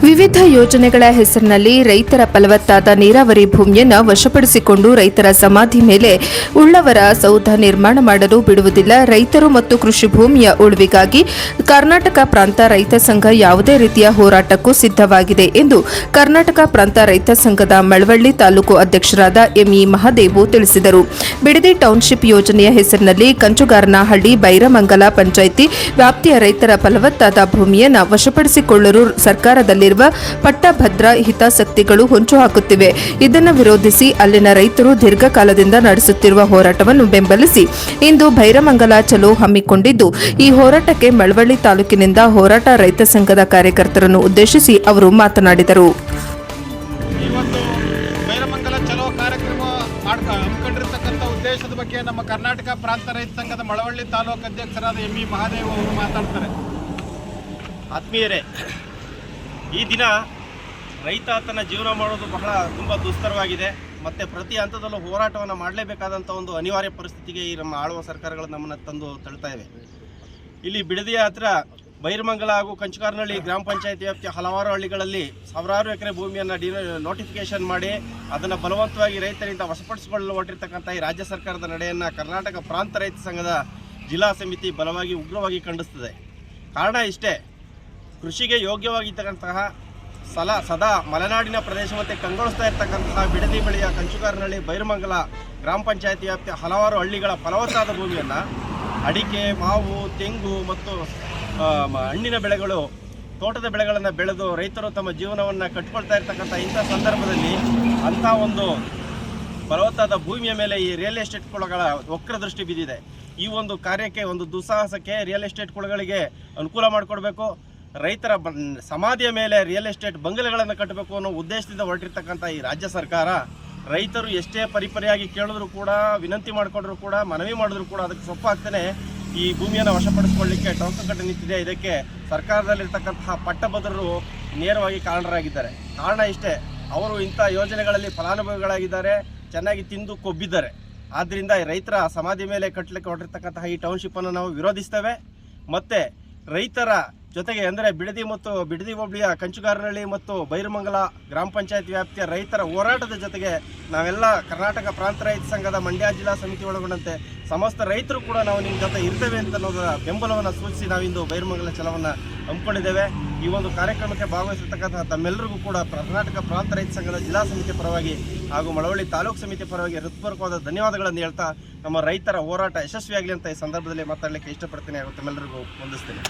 ವಿವಿಧ ಯೋಜನೆಗಳ ಹೆಸರಿನಲ್ಲಿ ರೈತರ ಫಲವತ್ತಾದ ನೀರಾವರಿ ಭೂಮಿಯನ್ನು ವಶಪಡಿಸಿಕೊಂಡು ರೈತರ ಸಮಾಧಿ ಮೇಲೆ ಉಳ್ಳವರ ಸೌಧ ನಿರ್ಮಾಣ ಮಾಡಲು ಬಿಡುವುದಿಲ್ಲ. ರೈತರು ಮತ್ತು ಕೃಷಿ ಭೂಮಿಯ ಉಳಿವಿಗಾಗಿ ಕರ್ನಾಟಕ ಪ್ರಾಂತ ರೈತ ಸಂಘ ಯಾವುದೇ ರೀತಿಯ ಹೋರಾಟಕ್ಕೂ ಸಿದ್ಧವಾಗಿದೆ ಎಂದು ಕರ್ನಾಟಕ ಪ್ರಾಂತ ರೈತ ಸಂಘದ ಮಳವಳ್ಳಿ ತಾಲೂಕು ಅಧ್ಯಕ್ಷರಾದ ಎಂಇ ಮಹಾದೇವು ತಿಳಿಸಿದರು. ಬಿಡದಿ ಟೌನ್ಶಿಪ್ ಯೋಜನೆಯ ಹೆಸರಿನಲ್ಲಿ ಕಂಚುಗಾರನಹಳ್ಳಿ ಬೈರಮಂಗಲ ಪಂಚಾಯಿತಿ ವ್ಯಾಪ್ತಿಯ ರೈತರ ಫಲವತ್ತಾದ ಭೂಮಿಯನ್ನು ವಶಪಡಿಸಿಕೊಳ್ಳಲು ಸರ್ಕಾರದಲ್ಲಿರುವ ಪಟ್ಟಭದ್ರ ಹಿತಾಸಕ್ತಿಗಳು ಹೊಂಚು ಹಾಕುತ್ತಿವೆ. ಇದನ್ನು ವಿರೋಧಿಸಿ ಅಲ್ಲಿನ ರೈತರು ದೀರ್ಘಕಾಲದಿಂದ ನಡೆಸುತ್ತಿರುವ ಹೋರಾಟವನ್ನು ಬೆಂಬಲಿಸಿ ಇಂದು ಬೈರಮಂಗಲ ಚಲೋ ಹಮ್ಮಿಕೊಂಡಿದ್ದು, ಈ ಹೋರಾಟಕ್ಕೆ ಮಳವಳ್ಳಿ ತಾಲೂಕಿನಿಂದ ಹೋರಾಟ ರೈತ ಸಂಘದ ಕಾರ್ಯಕರ್ತರನ್ನು ಉದ್ದೇಶಿಸಿ ಅವರು ಮಾತನಾಡಿದರು. ಹಮ್ಮಿಕೊಂಡಿರತಕ್ಕಂಥ ಉದ್ದೇಶದ ಬಗ್ಗೆ ನಮ್ಮ ಕರ್ನಾಟಕ ಪ್ರಾಂತ ರೈತ ಸಂಘದ ಮಳವಳ್ಳಿ ತಾಲೂಕು ಅಧ್ಯಕ್ಷರಾದ ಎಂಇ ಮಹಾದೇವ್ ಅವರು ಮಾತಾಡ್ತಾರೆ. ಆತ್ಮೀಯರೇ, ಈ ದಿನ ರೈತ ತನ್ನ ಜೀವನ ಮಾಡೋದು ತುಂಬ ದುಸ್ತರವಾಗಿದೆ. ಮತ್ತು ಪ್ರತಿ ಹಂತದಲ್ಲೂ ಹೋರಾಟವನ್ನು ಮಾಡಲೇಬೇಕಾದಂಥ ಒಂದು ಅನಿವಾರ್ಯ ಪರಿಸ್ಥಿತಿಗೆ ಈ ನಮ್ಮ ಆಳುವ ಸರ್ಕಾರಗಳು ನಮ್ಮನ್ನು ತಂದು ತಳ್ತಾ ಇವೆ. ಇಲ್ಲಿ ಬಿಡದಿಯ ಹತ್ರ ಬೈರಮಂಗಲ ಹಾಗೂ ಕಂಚುಗಾರನಹಳ್ಳಿ ಗ್ರಾಮ ಪಂಚಾಯತಿ ವ್ಯಾಪ್ತಿಯ ಹಲವಾರು ಹಳ್ಳಿಗಳಲ್ಲಿ ಸಾವಿರಾರು ಎಕರೆ ಭೂಮಿಯನ್ನು ನೋಟಿಫಿಕೇಶನ್ ಮಾಡಿ ಅದನ್ನು ಬಲವಂತವಾಗಿ ರೈತರಿಂದ ವಶಪಡಿಸಿಕೊಳ್ಳಲು ಹೊರಟಿರ್ತಕ್ಕಂಥ ಈ ರಾಜ್ಯ ಸರ್ಕಾರದ ನಡೆಯನ್ನು ಕರ್ನಾಟಕ ಪ್ರಾಂತ ರೈತ ಸಂಘದ ಜಿಲ್ಲಾ ಸಮಿತಿ ಬಲವಾಗಿ ಉಗ್ರವಾಗಿ ಖಂಡಿಸ್ತದೆ. ಕಾರಣ ಇಷ್ಟೇ, ಕೃಷಿಗೆ ಯೋಗ್ಯವಾಗಿರ್ತಕ್ಕಂತಹ ಸದಾ ಮಲೆನಾಡಿನ ಪ್ರದೇಶ ಮತ್ತು ಕಂಗೊಳಿಸ್ತಾ ಇರ್ತಕ್ಕಂತಹ ಬಿಡದಿ ಬಳಿಯ ಕಂಚುಗಾರನಹಳ್ಳಿ ಬೈರಮಂಗಲ ಗ್ರಾಮ ಪಂಚಾಯತಿ ವ್ಯಾಪ್ತಿಯ ಹಲವಾರು ಹಳ್ಳಿಗಳ ಫಲವತ್ತಾದ ಭೂಮಿಯನ್ನು ಅಡಿಕೆ, ಮಾವು, ತೆಂಗು ಮತ್ತು ಹಣ್ಣಿನ ಬೆಳೆಗಳು, ತೋಟದ ಬೆಳೆಗಳನ್ನು ಬೆಳೆದು ರೈತರು ತಮ್ಮ ಜೀವನವನ್ನು ಕಟ್ಟಿಕೊಳ್ತಾ ಇರ್ತಕ್ಕಂಥ ಇಂಥ ಸಂದರ್ಭದಲ್ಲಿ ಅಂಥ ಒಂದು ಫಲವತ್ತಾದ ಭೂಮಿಯ ಮೇಲೆ ಈ ರಿಯಲ್ ಎಸ್ಟೇಟ್ ಕುಳಗಳ ವಕ್ರ ದೃಷ್ಟಿ ಬಿದ್ದಿದೆ. ಈ ಒಂದು ಕಾರ್ಯಕ್ಕೆ, ಒಂದು ದುಸ್ಸಾಹಸಕ್ಕೆ ರಿಯಲ್ ಎಸ್ಟೇಟ್ ಕುಳಗಳಿಗೆ ಅನುಕೂಲ ಮಾಡಿಕೊಡ್ಬೇಕು. ರೈತರ ಸಮಾಧಿಯ ಮೇಲೆ ರಿಯಲ್ ಎಸ್ಟೇಟ್ ಬಂಗಲೆಗಳನ್ನು ಕಟ್ಟಬೇಕು ಅನ್ನೋ ಉದ್ದೇಶದಿಂದ ಹೊರಟಿರ್ತಕ್ಕಂಥ ಈ ರಾಜ್ಯ ಸರ್ಕಾರ ರೈತರು ಎಷ್ಟೇ ಪರಿಪರಿಯಾಗಿ ಕೇಳಿದ್ರು ಕೂಡ, ವಿನಂತಿ ಮಾಡಿಕೊಂಡ್ರು ಕೂಡ, ಮನವಿ ಮಾಡಿದ್ರು ಕೂಡ ಅದಕ್ಕೆ ಸೊಪ್ಪಾಗ್ತಾನೆ ಈ ಭೂಮಿಯನ್ನು ವಶಪಡಿಸಿಕೊಳ್ಳಲಿಕ್ಕೆ ಟೊಂಕ ಕಟ್ಟಿ ನಿಂತಿದೆ. ಇದಕ್ಕೆ ಸರ್ಕಾರದಲ್ಲಿರ್ತಕ್ಕಂತಹ ಪಟ್ಟಭದ್ರರು ನೇರವಾಗಿ ಕಾರಣರಾಗಿದ್ದಾರೆ. ಕಾರಣ ಇಷ್ಟೇ, ಅವರು ಇಂಥ ಯೋಜನೆಗಳಲ್ಲಿ ಫಲಾನುಭವಿಗಳಾಗಿದ್ದಾರೆ, ಚೆನ್ನಾಗಿ ತಿಂದು ಕೊಬ್ಬಿದ್ದಾರೆ. ಆದ್ದರಿಂದ ರೈತರ ಸಮಾಧಿ ಮೇಲೆ ಕಟ್ಟಲಿಕ್ಕೆ ಹೊರಟಿರ್ತಕ್ಕಂತಹ ಈ ಟೌನ್ಶಿಪ್ಪನ್ನು ನಾವು ವಿರೋಧಿಸ್ತೇವೆ. ಮತ್ತು ರೈತರ ಜೊತೆಗೆ ಅಂದರೆ ಬಿಡದಿ ಹೋಬಳಿಯ ಕಂಚುಗಾರನಹಳ್ಳಿ ಮತ್ತು ಬೈರಮಂಗಲ ಗ್ರಾಮ ಪಂಚಾಯತ್ ವ್ಯಾಪ್ತಿಯ ರೈತರ ಹೋರಾಟದ ಜೊತೆಗೆ ನಾವೆಲ್ಲ ಕರ್ನಾಟಕ ಪ್ರಾಂತ ರೈತ ಸಂಘದ ಮಂಡ್ಯ ಜಿಲ್ಲಾ ಸಮಿತಿ ಒಳಗೊಂಡಂತೆ ಸಮಸ್ತ ರೈತರು ಕೂಡ ನಾವು ನಿಮ್ಮ ಜೊತೆ ಇರ್ತೇವೆ ಅಂತ ಅನ್ನೋದರ ಬೆಂಬಲವನ್ನು ಸೂಚಿಸಿ ನಾವಿಂದು ಬೈರಮಂಗಲ ಚಲವನ್ನು ಹಮ್ಮಿಕೊಂಡಿದ್ದೇವೆ. ಈ ಒಂದು ಕಾರ್ಯಕ್ರಮಕ್ಕೆ ಭಾಗವಹಿಸಿರ್ತಕ್ಕಂಥ ತಮ್ಮೆಲ್ಲರಿಗೂ ಕೂಡ ಕರ್ನಾಟಕ ಪ್ರಾಂತ ರೈತ ಸಂಘದ ಜಿಲ್ಲಾ ಸಮಿತಿ ಪರವಾಗಿ ಹಾಗೂ ಮಳವಳ್ಳಿ ತಾಲೂಕು ಸಮಿತಿ ಪರವಾಗಿ ಹೃತ್ಪೂರ್ವಕವಾದ ಧನ್ಯವಾದಗಳನ್ನು ಹೇಳ್ತಾ ನಮ್ಮ ರೈತರ ಹೋರಾಟ ಯಶಸ್ವಿಯಾಗಲಿ ಅಂತ ಈ ಸಂದರ್ಭದಲ್ಲಿ ಮಾತಾಡಲಿಕ್ಕೆ ಇಷ್ಟಪಡ್ತೀನಿ ಹಾಗೂ ತಮ್ಮೆಲ್ಲರಿಗೂ ವಂದಿಸ್ತೇನೆ.